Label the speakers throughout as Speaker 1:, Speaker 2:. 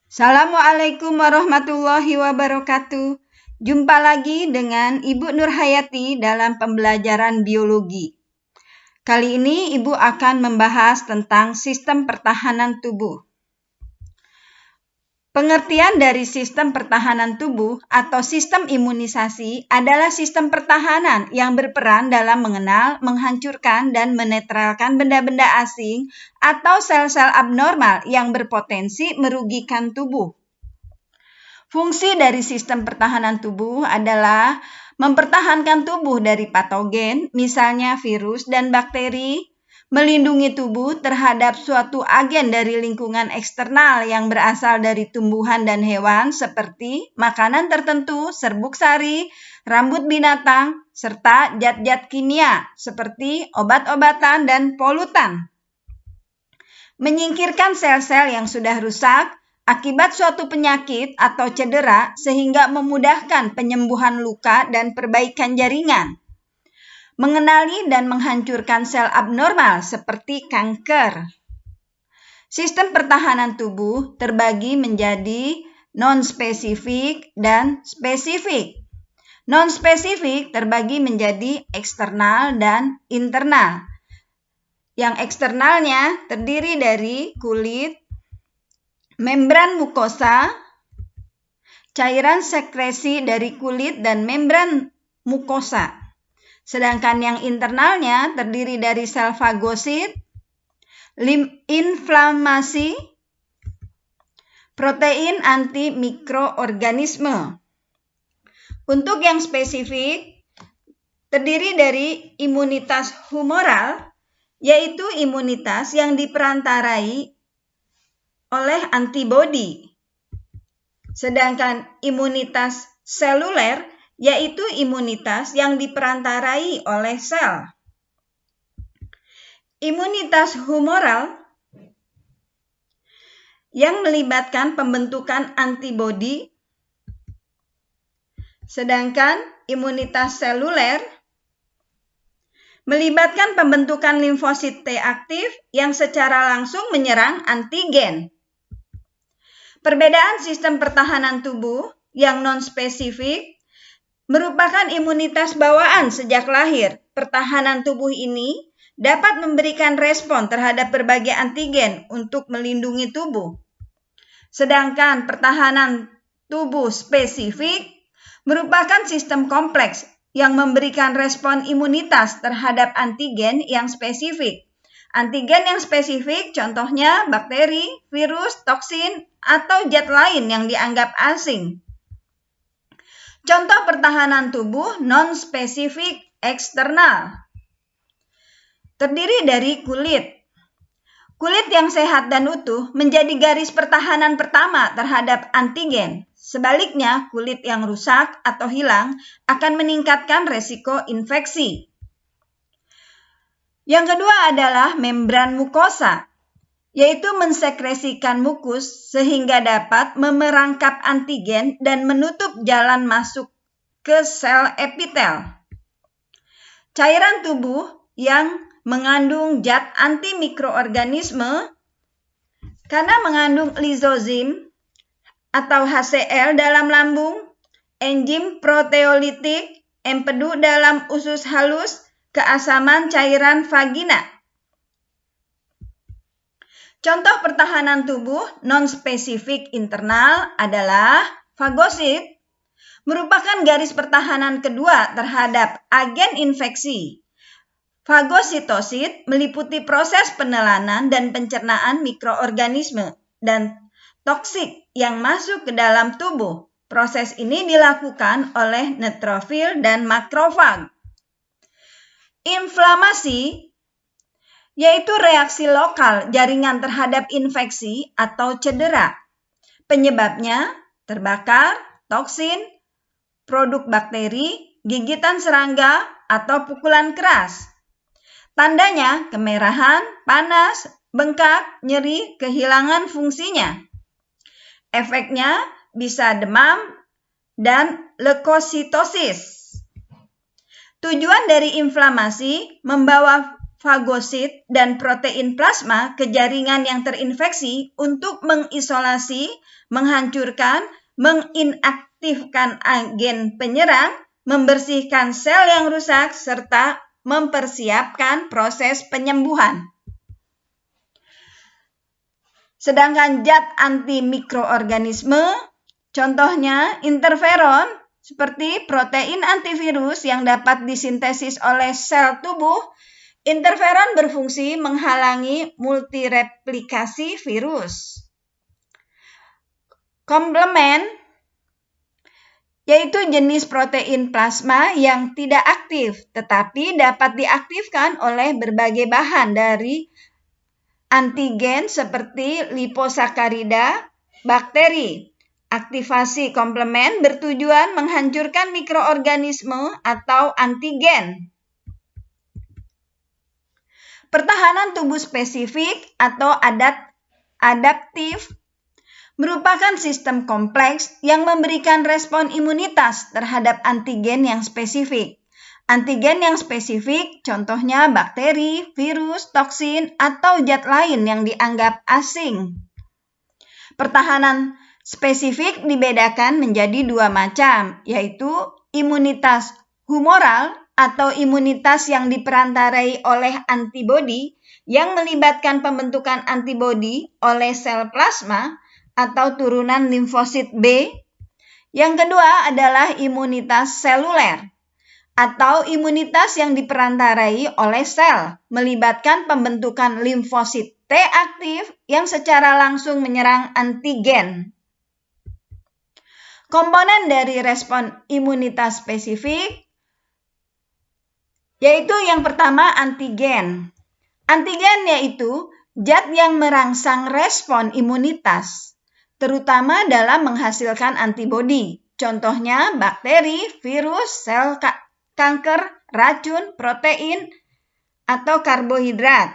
Speaker 1: Assalamualaikum warahmatullahi wabarakatuh. Jumpa lagi dengan Ibu Nurhayati dalam pembelajaran biologi. Kali ini Ibu akan membahas tentang sistem pertahanan tubuh. Pengertian dari sistem pertahanan tubuh atau sistem imunisasi adalah sistem pertahanan yang berperan dalam mengenal, menghancurkan, dan menetralkan benda-benda asing atau sel-sel abnormal yang berpotensi merugikan tubuh. Fungsi dari sistem pertahanan tubuh adalah mempertahankan tubuh dari patogen, misalnya virus dan bakteri, melindungi tubuh terhadap suatu agen dari lingkungan eksternal yang berasal dari tumbuhan dan hewan seperti makanan tertentu, serbuk sari, rambut binatang, serta zat-zat kimia seperti obat-obatan dan polutan. Menyingkirkan sel-sel yang sudah rusak akibat suatu penyakit atau cedera sehingga memudahkan penyembuhan luka dan perbaikan jaringan. Mengenali dan menghancurkan sel abnormal seperti kanker. Sistem pertahanan tubuh terbagi menjadi non-spesifik dan spesifik. Non-spesifik terbagi menjadi eksternal dan internal. Yang eksternalnya terdiri dari kulit, membran mukosa, cairan sekresi dari kulit dan membran mukosa. Sedangkan yang internalnya terdiri dari sel fagosit, inflamasi, protein anti mikroorganisme. Untuk yang spesifik, terdiri dari imunitas humoral, yaitu imunitas yang diperantarai oleh antibodi. Sedangkan imunitas seluler yaitu imunitas yang diperantarai oleh sel. Imunitas humoral yang melibatkan pembentukan antibodi, sedangkan imunitas seluler melibatkan pembentukan limfosit T aktif yang secara langsung menyerang antigen. Perbedaan sistem pertahanan tubuh yang non-spesifik merupakan imunitas bawaan sejak lahir. Pertahanan tubuh ini dapat memberikan respon terhadap berbagai antigen untuk melindungi tubuh. Sedangkan pertahanan tubuh spesifik merupakan sistem kompleks yang memberikan respon imunitas terhadap antigen yang spesifik. Antigen yang spesifik contohnya bakteri, virus, toksin, atau zat lain yang dianggap asing. Contoh pertahanan tubuh non-spesifik eksternal. Terdiri dari kulit. Kulit yang sehat dan utuh menjadi garis pertahanan pertama terhadap antigen. Sebaliknya, kulit yang rusak atau hilang akan meningkatkan resiko infeksi. Yang kedua adalah membran mukosa, yaitu mensekresikan mukus sehingga dapat memerangkap antigen dan menutup jalan masuk ke sel epitel. Cairan tubuh yang mengandung zat antimikroorganisme karena mengandung lizozim atau HCl dalam lambung, enzim proteolitik, empedu dalam usus halus, keasaman cairan vagina. Contoh pertahanan tubuh non-spesifik internal adalah fagosit, merupakan garis pertahanan kedua terhadap agen infeksi. Fagositosit meliputi proses penelanan dan pencernaan mikroorganisme dan toksik yang masuk ke dalam tubuh. Proses ini dilakukan oleh neutrofil dan makrofag. Inflamasi yaitu reaksi lokal jaringan terhadap infeksi atau cedera. Penyebabnya terbakar, toksin, produk bakteri, gigitan serangga, atau pukulan keras. Tandanya kemerahan, panas, bengkak, nyeri, kehilangan fungsinya. Efeknya bisa demam dan leukositosis. Tujuan dari inflamasi membawa fagosit dan protein plasma ke jaringan yang terinfeksi untuk mengisolasi, menghancurkan, menginaktifkan agen penyerang, membersihkan sel yang rusak, serta mempersiapkan proses penyembuhan. Sedangkan zat antimikroorganisme, contohnya interferon, seperti protein antivirus yang dapat disintesis oleh sel tubuh, interferon berfungsi menghalangi multireplikasi virus. Komplemen, yaitu jenis protein plasma yang tidak aktif, tetapi dapat diaktifkan oleh berbagai bahan dari antigen seperti liposakarida, bakteri. Aktivasi komplemen bertujuan menghancurkan mikroorganisme atau antigen. Pertahanan tubuh spesifik atau adaptif merupakan sistem kompleks yang memberikan respon imunitas terhadap antigen yang spesifik. Antigen yang spesifik contohnya bakteri, virus, toksin, atau zat lain yang dianggap asing. Pertahanan spesifik dibedakan menjadi dua macam, yaitu imunitas humoral atau imunitas yang diperantarai oleh antibodi yang melibatkan pembentukan antibodi oleh sel plasma atau turunan limfosit B. Yang kedua adalah imunitas seluler atau imunitas yang diperantarai oleh sel, melibatkan pembentukan limfosit T aktif yang secara langsung menyerang antigen. Komponen dari respon imunitas spesifik yaitu yang pertama antigen. Antigen yaitu zat yang merangsang respon imunitas, terutama dalam menghasilkan antibodi. Contohnya bakteri, virus, sel kanker, racun, protein, atau karbohidrat.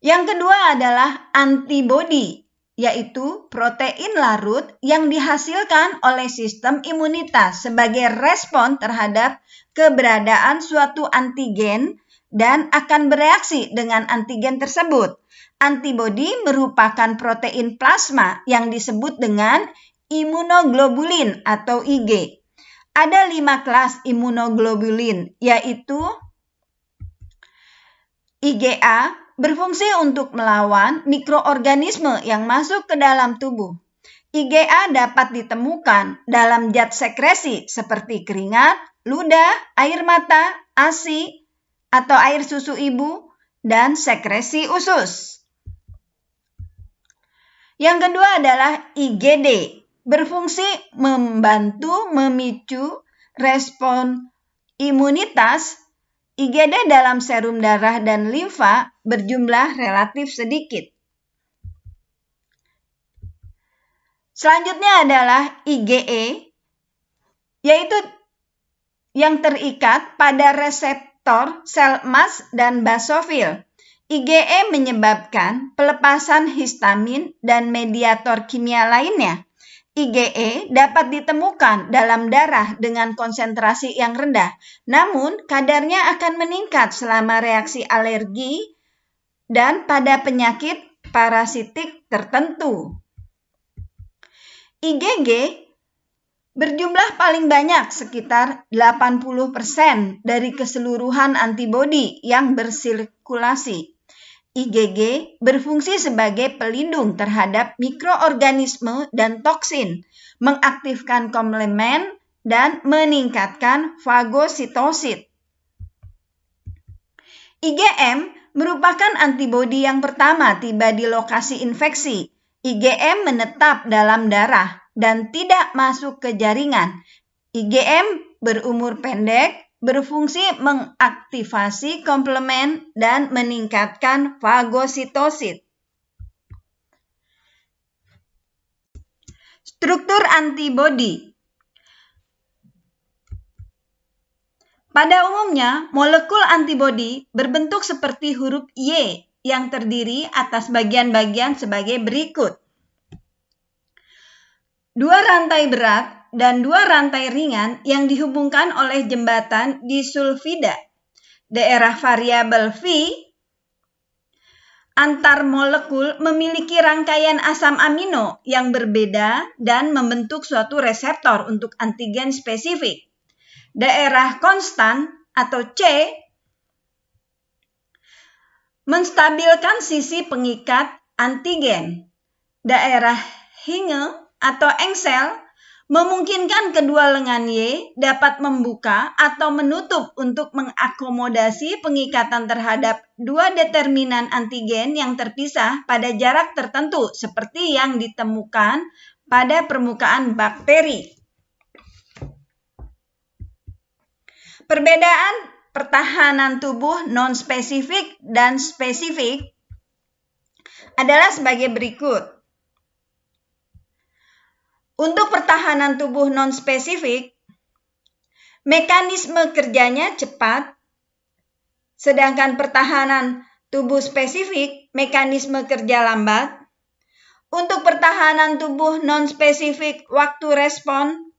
Speaker 1: Yang kedua adalah antibodi, yaitu protein larut yang dihasilkan oleh sistem imunitas sebagai respon terhadap keberadaan suatu antigen dan akan bereaksi dengan antigen tersebut. Antibodi merupakan protein plasma yang disebut dengan imunoglobulin atau Ig. Ada 5 kelas imunoglobulin, yaitu IgA berfungsi untuk melawan mikroorganisme yang masuk ke dalam tubuh. IgA dapat ditemukan dalam zat sekresi seperti keringat, ludah, air mata, ASI atau air susu ibu, dan sekresi usus. Yang kedua adalah IgD. Berfungsi membantu memicu respon imunitas. IgD dalam serum darah dan limfa berjumlah relatif sedikit. Selanjutnya adalah IgE, yaitu yang terikat pada reseptor sel emas dan basofil. IgE menyebabkan pelepasan histamin dan mediator kimia lainnya. IgE dapat ditemukan dalam darah dengan konsentrasi yang rendah, namun kadarnya akan meningkat selama reaksi alergi dan pada penyakit parasitik tertentu. IgG berjumlah paling banyak sekitar 80% dari keseluruhan antibodi yang bersirkulasi. IgG berfungsi sebagai pelindung terhadap mikroorganisme dan toksin, mengaktifkan komplemen, dan meningkatkan fagositosit. IgM merupakan antibodi yang pertama tiba di lokasi infeksi. IgM menetap dalam darah dan tidak masuk ke jaringan. IgM berumur pendek, berfungsi mengaktifasi komplemen dan meningkatkan fagositosit. Struktur antibodi. Pada umumnya, molekul antibodi berbentuk seperti huruf Y yang terdiri atas bagian-bagian sebagai berikut. 2 rantai berat dan 2 rantai ringan yang dihubungkan oleh jembatan disulfida. daerah variabel V, antar molekul memiliki rangkaian asam amino yang berbeda dan membentuk suatu reseptor untuk antigen spesifik. Daerah konstan atau C menstabilkan sisi pengikat antigen. Daerah hinge atau engsel memungkinkan kedua lengan Y dapat membuka atau menutup untuk mengakomodasi pengikatan terhadap dua determinan antigen yang terpisah pada jarak tertentu seperti yang ditemukan pada permukaan bakteri. Perbedaan pertahanan tubuh non-spesifik dan spesifik adalah sebagai berikut. Untuk pertahanan tubuh non-spesifik, mekanisme kerjanya cepat, sedangkan pertahanan tubuh spesifik, mekanisme kerja lambat. Untuk pertahanan tubuh non-spesifik, waktu respon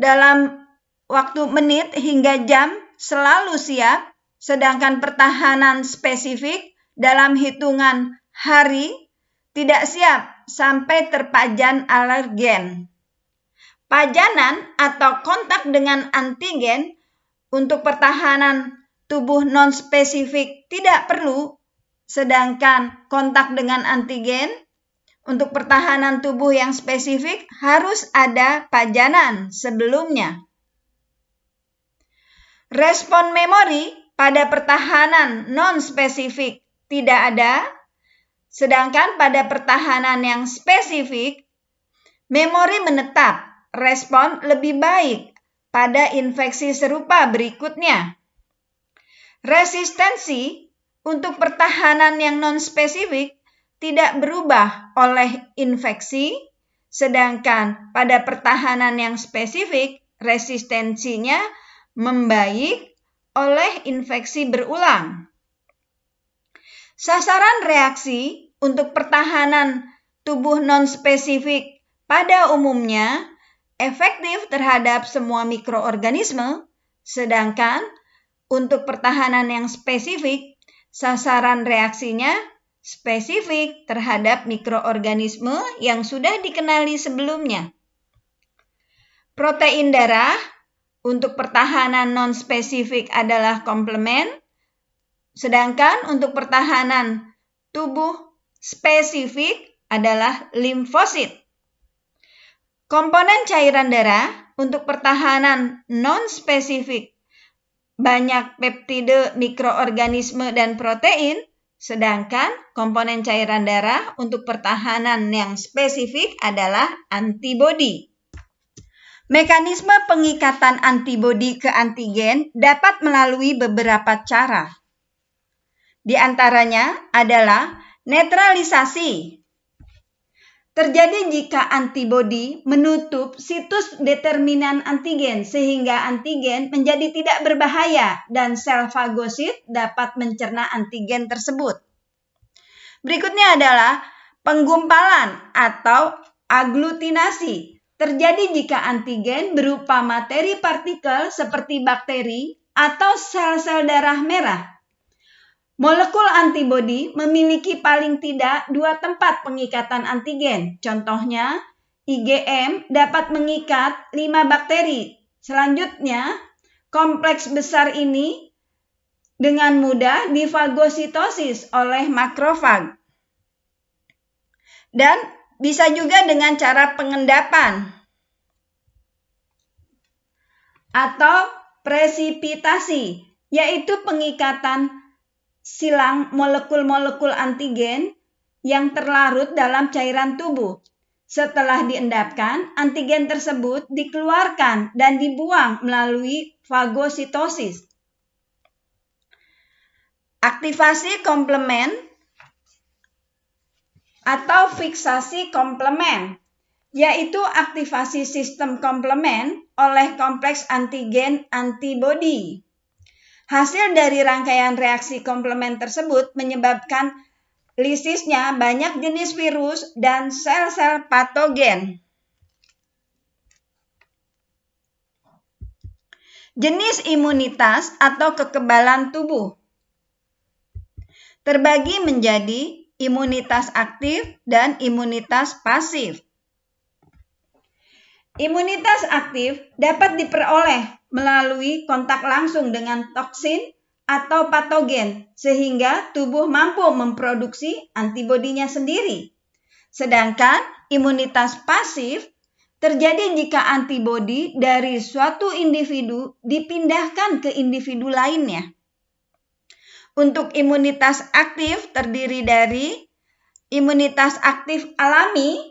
Speaker 1: dalam waktu menit hingga jam selalu siap, sedangkan pertahanan spesifik dalam hitungan hari tidak siap sampai terpajan alergen. Pajanan atau kontak dengan antigen untuk pertahanan tubuh non-spesifik tidak perlu, sedangkan kontak dengan antigen untuk pertahanan tubuh yang spesifik harus ada pajanan sebelumnya. Respon memori pada pertahanan non-spesifik tidak ada, sedangkan pada pertahanan yang spesifik, memori menetap, respon lebih baik pada infeksi serupa berikutnya. Resistensi untuk pertahanan yang non-spesifik tidak berubah oleh infeksi, sedangkan pada pertahanan yang spesifik, resistensinya membaik oleh infeksi berulang. Sasaran reaksi untuk pertahanan tubuh non-spesifik pada umumnya efektif terhadap semua mikroorganisme, sedangkan untuk pertahanan yang spesifik, sasaran reaksinya spesifik terhadap mikroorganisme yang sudah dikenali sebelumnya. Protein darah untuk pertahanan non-spesifik adalah komplemen, sedangkan untuk pertahanan tubuh spesifik adalah limfosit. Komponen cairan darah untuk pertahanan non-spesifik banyak peptide, mikroorganisme, dan protein, sedangkan komponen cairan darah untuk pertahanan yang spesifik adalah antibodi. Mekanisme pengikatan antibodi ke antigen dapat melalui beberapa cara. Di antaranya adalah netralisasi. Terjadi jika antibodi menutup situs determinan antigen sehingga antigen menjadi tidak berbahaya dan sel fagosit dapat mencerna antigen tersebut. Berikutnya adalah penggumpalan atau aglutinasi. Terjadi jika antigen berupa materi partikel seperti bakteri atau sel-sel darah merah. Molekul antibodi memiliki paling tidak 2 tempat pengikatan antigen. Contohnya, IgM dapat mengikat 5 bakteri. Selanjutnya, kompleks besar ini dengan mudah difagositosis oleh makrofag. Dan bisa juga dengan cara pengendapan atau presipitasi, yaitu pengikatan silang molekul-molekul antigen yang terlarut dalam cairan tubuh. Setelah diendapkan, antigen tersebut dikeluarkan dan dibuang melalui fagositosis. Aktivasi komplemen atau fiksasi komplemen, yaitu aktivasi sistem komplemen oleh kompleks antigen antibodi. Hasil dari rangkaian reaksi komplemen tersebut menyebabkan lisisnya banyak jenis virus dan sel-sel patogen. Jenis imunitas atau kekebalan tubuh terbagi menjadi imunitas aktif dan imunitas pasif. Imunitas aktif dapat diperoleh melalui kontak langsung dengan toksin atau patogen, sehingga tubuh mampu memproduksi antibodinya sendiri. Sedangkan imunitas pasif terjadi jika antibodi dari suatu individu dipindahkan ke individu lainnya. Untuk imunitas aktif terdiri dari imunitas aktif alami,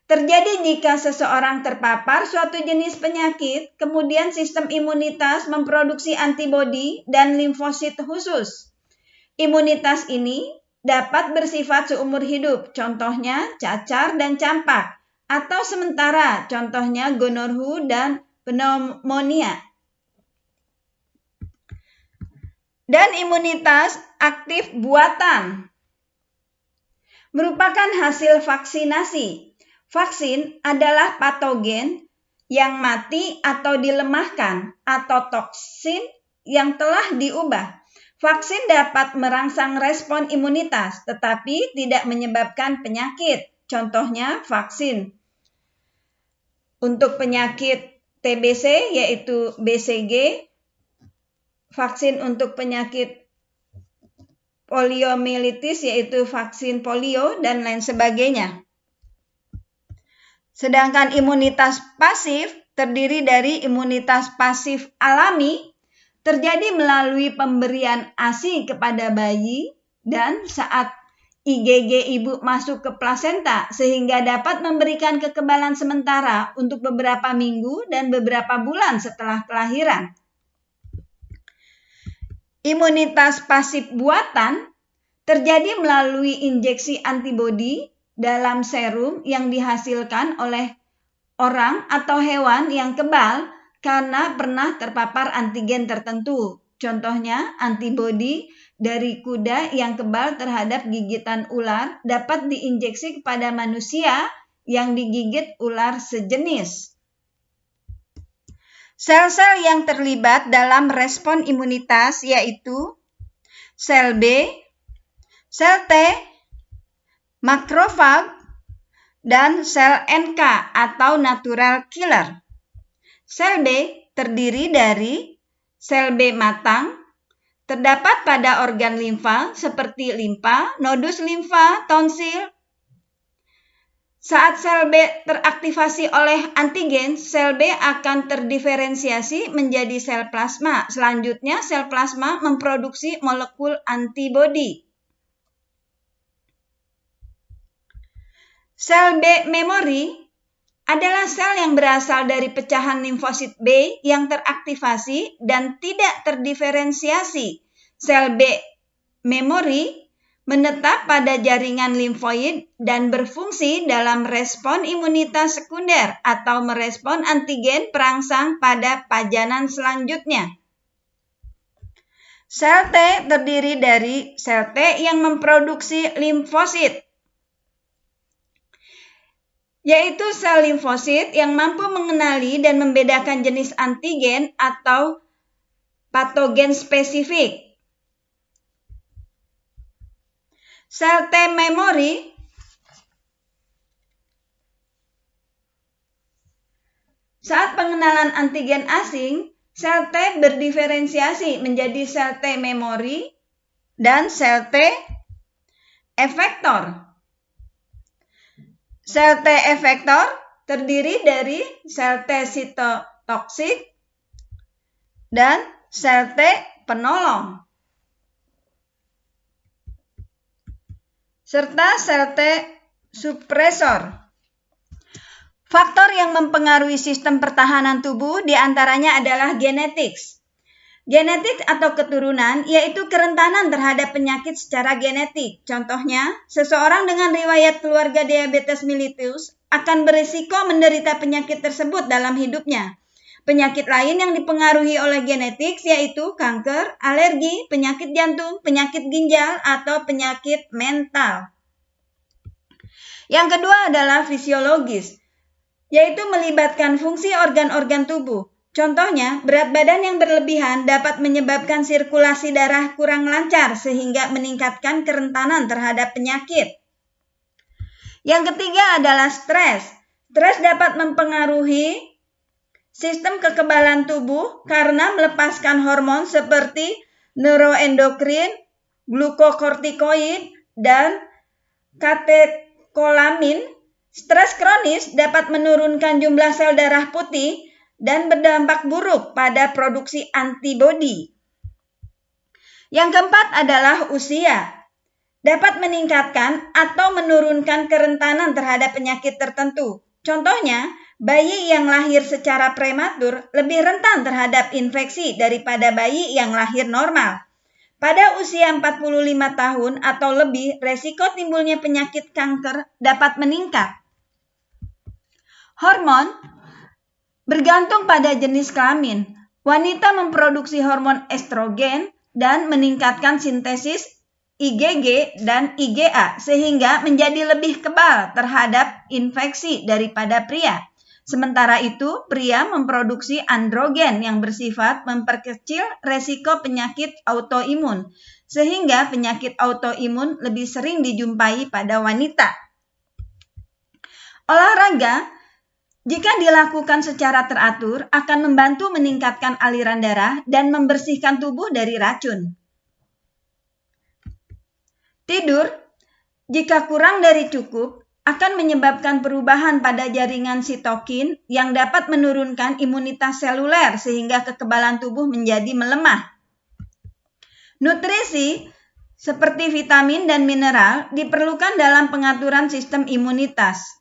Speaker 1: terjadi jika seseorang terpapar suatu jenis penyakit, kemudian sistem imunitas memproduksi antibodi dan limfosit khusus. Imunitas ini dapat bersifat seumur hidup, contohnya cacar dan campak, atau sementara, contohnya gonorhu dan pneumonia. Dan imunitas aktif buatan merupakan hasil vaksinasi. Vaksin adalah patogen yang mati atau dilemahkan atau toksin yang telah diubah. Vaksin dapat merangsang respon imunitas, tetapi tidak menyebabkan penyakit. Contohnya vaksin untuk penyakit TBC yaitu BCG, vaksin untuk penyakit poliomyelitis yaitu vaksin polio, dan lain sebagainya. Sedangkan imunitas pasif terdiri dari imunitas pasif alami, terjadi melalui pemberian ASI kepada bayi dan saat IgG ibu masuk ke plasenta, sehingga dapat memberikan kekebalan sementara untuk beberapa minggu dan beberapa bulan setelah kelahiran. Imunitas pasif buatan terjadi melalui injeksi antibodi dalam serum yang dihasilkan oleh orang atau hewan yang kebal karena pernah terpapar antigen tertentu. Contohnya, antibodi dari kuda yang kebal terhadap gigitan ular dapat diinjeksi kepada manusia yang digigit ular sejenis. Sel-sel yang terlibat dalam respon imunitas yaitu sel B, sel T, makrofag, dan sel NK atau natural killer. Sel B terdiri dari sel B matang, terdapat pada organ limfa seperti limpa, nodus limfa, tonsil. Saat sel B teraktivasi oleh antigen, sel B akan terdiferensiasi menjadi sel plasma. Selanjutnya, sel plasma memproduksi molekul antibodi. Sel B memori adalah sel yang berasal dari pecahan limfosit B yang teraktivasi dan tidak terdiferensiasi. Sel B memori menetap pada jaringan limfoid dan berfungsi dalam respon imunitas sekunder atau merespon antigen perangsang pada pajanan selanjutnya. Sel T terdiri dari sel T yang memproduksi limfosit, yaitu sel limfosit yang mampu mengenali dan membedakan jenis antigen atau patogen spesifik. Sel T memori saat pengenalan antigen asing, sel T berdiferensiasi menjadi sel T memori dan sel T efektor. Sel T efektor terdiri dari sel T sitotoksik dan sel T penolong, serta sel T supresor. Faktor yang mempengaruhi sistem pertahanan tubuh diantaranya adalah genetik. Genetik atau keturunan yaitu kerentanan terhadap penyakit secara genetik. Contohnya, seseorang dengan riwayat keluarga diabetes mellitus akan berisiko menderita penyakit tersebut dalam hidupnya. Penyakit lain yang dipengaruhi oleh genetik yaitu kanker, alergi, penyakit jantung, penyakit ginjal, atau penyakit mental. Yang kedua adalah fisiologis, yaitu melibatkan fungsi organ-organ tubuh. Contohnya, berat badan yang berlebihan dapat menyebabkan sirkulasi darah kurang lancar sehingga meningkatkan kerentanan terhadap penyakit. Yang ketiga adalah stres. Stres dapat mempengaruhi sistem kekebalan tubuh karena melepaskan hormon seperti neuroendokrin, glukokortikoid, dan katekolamin. Stres kronis dapat menurunkan jumlah sel darah putih dan berdampak buruk pada produksi antibodi. Yang keempat adalah usia. Dapat meningkatkan atau menurunkan kerentanan terhadap penyakit tertentu. Contohnya, bayi yang lahir secara prematur lebih rentan terhadap infeksi daripada bayi yang lahir normal. Pada usia 45 tahun atau lebih, resiko timbulnya penyakit kanker dapat meningkat. Hormon bergantung pada jenis kelamin. Wanita memproduksi hormon estrogen dan meningkatkan sintesis IgG dan IgA sehingga menjadi lebih kebal terhadap infeksi daripada pria. Sementara itu, pria memproduksi androgen yang bersifat memperkecil resiko penyakit autoimun, sehingga penyakit autoimun lebih sering dijumpai pada wanita. Olahraga, jika dilakukan secara teratur, akan membantu meningkatkan aliran darah dan membersihkan tubuh dari racun. Tidur, jika kurang dari cukup, akan menyebabkan perubahan pada jaringan sitokin yang dapat menurunkan imunitas seluler sehingga kekebalan tubuh menjadi melemah. Nutrisi, seperti vitamin dan mineral, diperlukan dalam pengaturan sistem imunitas.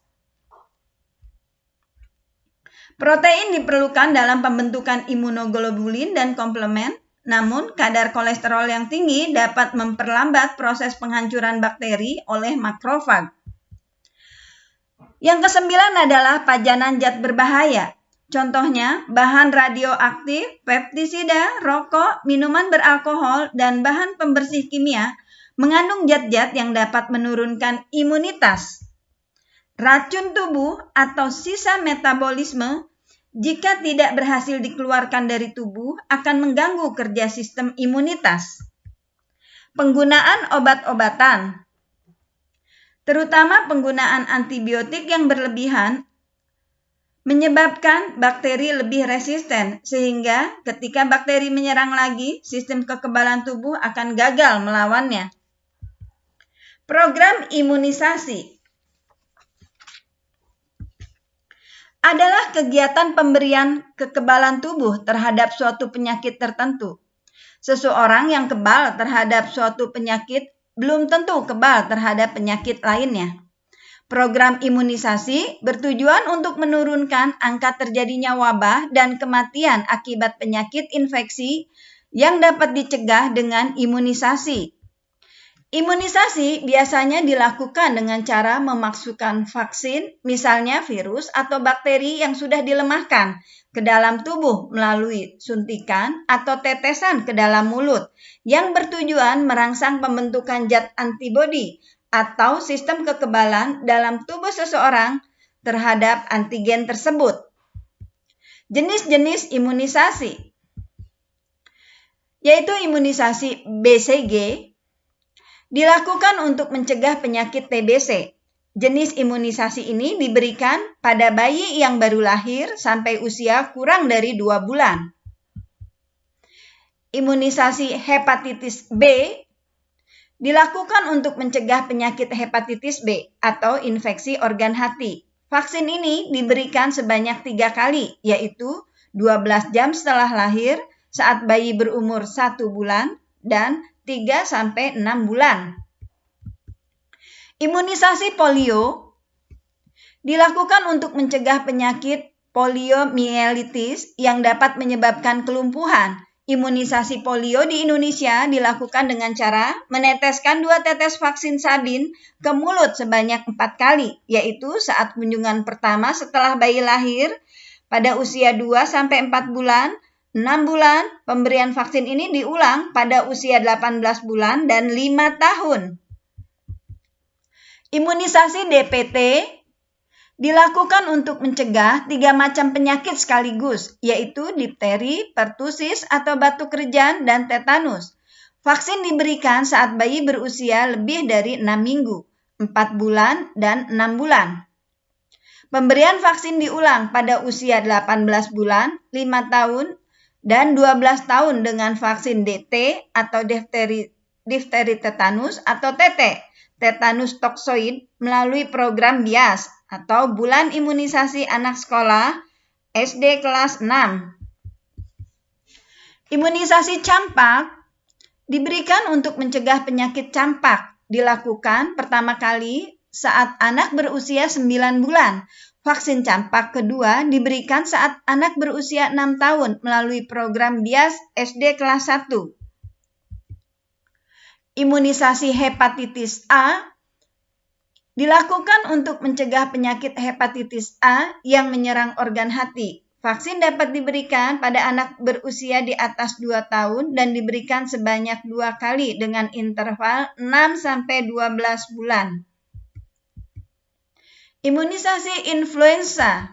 Speaker 1: Protein diperlukan dalam pembentukan imunoglobulin dan komplement, namun kadar kolesterol yang tinggi dapat memperlambat proses penghancuran bakteri oleh makrofag. Yang kesembilan adalah pajanan zat berbahaya. Contohnya, bahan radioaktif, pestisida, rokok, minuman beralkohol, dan bahan pembersih kimia mengandung zat-zat yang dapat menurunkan imunitas. Racun tubuh atau sisa metabolisme jika tidak berhasil dikeluarkan dari tubuh akan mengganggu kerja sistem imunitas. Penggunaan obat-obatan, terutama penggunaan antibiotik yang berlebihan, menyebabkan bakteri lebih resisten sehingga ketika bakteri menyerang lagi, sistem kekebalan tubuh akan gagal melawannya. Program imunisasi adalah kegiatan pemberian kekebalan tubuh terhadap suatu penyakit tertentu. Seseorang yang kebal terhadap suatu penyakit belum tentu kebal terhadap penyakit lainnya. Program imunisasi bertujuan untuk menurunkan angka terjadinya wabah dan kematian akibat penyakit infeksi yang dapat dicegah dengan imunisasi. Imunisasi biasanya dilakukan dengan cara memasukkan vaksin, misalnya virus atau bakteri yang sudah dilemahkan, ke dalam tubuh melalui suntikan atau tetesan ke dalam mulut, yang bertujuan merangsang pembentukan zat antibodi atau sistem kekebalan dalam tubuh seseorang terhadap antigen tersebut. Jenis-jenis imunisasi, yaitu imunisasi BCG, dilakukan untuk mencegah penyakit TBC. Jenis imunisasi ini diberikan pada bayi yang baru lahir sampai usia kurang dari 2 bulan. Imunisasi hepatitis B dilakukan untuk mencegah penyakit hepatitis B atau infeksi organ hati. Vaksin ini diberikan sebanyak 3 kali, yaitu 12 jam setelah lahir, saat bayi berumur 1 bulan, dan 3-6 bulan. Imunisasi polio dilakukan untuk mencegah penyakit poliomielitis yang dapat menyebabkan kelumpuhan. Imunisasi polio di Indonesia dilakukan dengan cara meneteskan 2 tetes vaksin sabin ke mulut sebanyak 4 kali, yaitu saat kunjungan pertama setelah bayi lahir pada usia 2-4 bulan, 6 bulan, pemberian vaksin ini diulang pada usia 18 bulan dan 5 tahun. Imunisasi DPT Dilakukan untuk mencegah 3 macam penyakit sekaligus, yaitu difteri, pertusis atau batuk kerjan, dan tetanus. Vaksin diberikan saat bayi berusia lebih dari 6 minggu, 4 bulan, dan 6 bulan. Pemberian vaksin diulang pada usia 18 bulan, 5 tahun, dan 12 tahun dengan vaksin DT atau difteri tetanus atau TT, tetanus toksoid, melalui program BIAS atau Bulan Imunisasi Anak Sekolah SD kelas 6. Imunisasi campak diberikan untuk mencegah penyakit campak. Dilakukan pertama kali saat anak berusia 9 bulan. Vaksin campak kedua diberikan saat anak berusia 6 tahun melalui program BIAS SD kelas 1. Imunisasi hepatitis A dilakukan untuk mencegah penyakit hepatitis A yang menyerang organ hati. Vaksin dapat diberikan pada anak berusia di atas 2 tahun dan diberikan sebanyak 2 kali dengan interval 6-12 bulan. Imunisasi influenza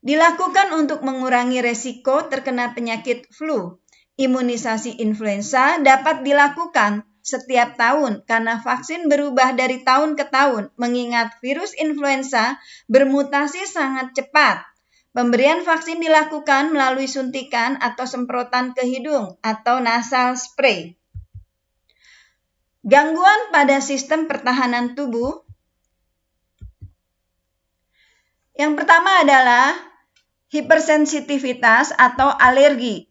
Speaker 1: dilakukan untuk mengurangi resiko terkena penyakit flu. Imunisasi influenza dapat dilakukan setiap tahun karena vaksin berubah dari tahun ke tahun, mengingat virus influenza bermutasi sangat cepat. Pemberian vaksin dilakukan melalui suntikan atau semprotan ke hidung atau nasal spray. Gangguan pada sistem pertahanan tubuh. Yang pertama adalah hipersensitivitas atau alergi.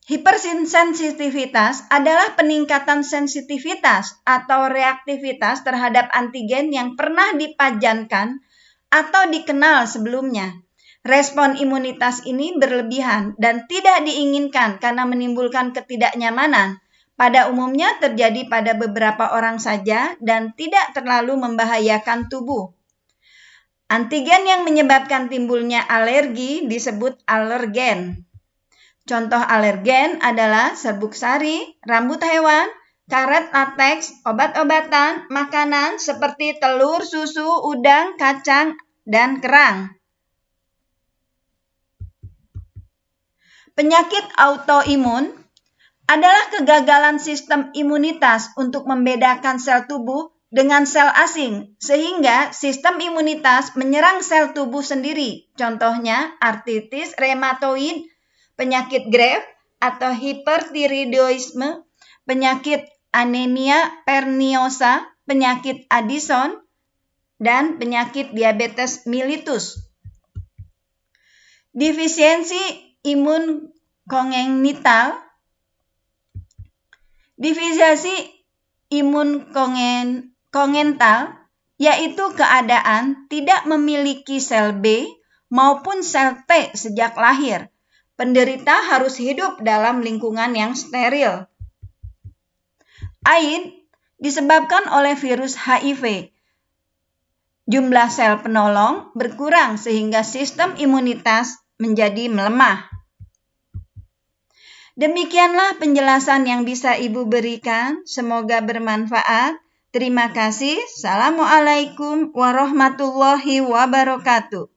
Speaker 1: Hipersensitivitas adalah peningkatan sensitivitas atau reaktivitas terhadap antigen yang pernah dipajankan atau dikenal sebelumnya. Respon imunitas ini berlebihan dan tidak diinginkan karena menimbulkan ketidaknyamanan. Pada umumnya terjadi pada beberapa orang saja dan tidak terlalu membahayakan tubuh. Antigen yang menyebabkan timbulnya alergi disebut alergen. Contoh alergen adalah serbuk sari, rambut hewan, karet lateks, obat-obatan, makanan seperti telur, susu, udang, kacang, dan kerang. Penyakit autoimun adalah kegagalan sistem imunitas untuk membedakan sel tubuh dengan sel asing, sehingga sistem imunitas menyerang sel tubuh sendiri. Contohnya artritis reumatoid, penyakit Graves atau hipertiroidisme, penyakit anemia perniciosa, penyakit Addison, dan penyakit diabetes mellitus. Defisiensi imun kongenital. Defisiensi imun kongenital yaitu keadaan tidak memiliki sel B maupun sel T sejak lahir. Penderita harus hidup dalam lingkungan yang steril. AIDS disebabkan oleh virus HIV. Jumlah sel penolong berkurang sehingga sistem imunitas menjadi melemah. Demikianlah penjelasan yang bisa Ibu berikan. Semoga bermanfaat. Terima kasih. Assalamualaikum warahmatullahi wabarakatuh.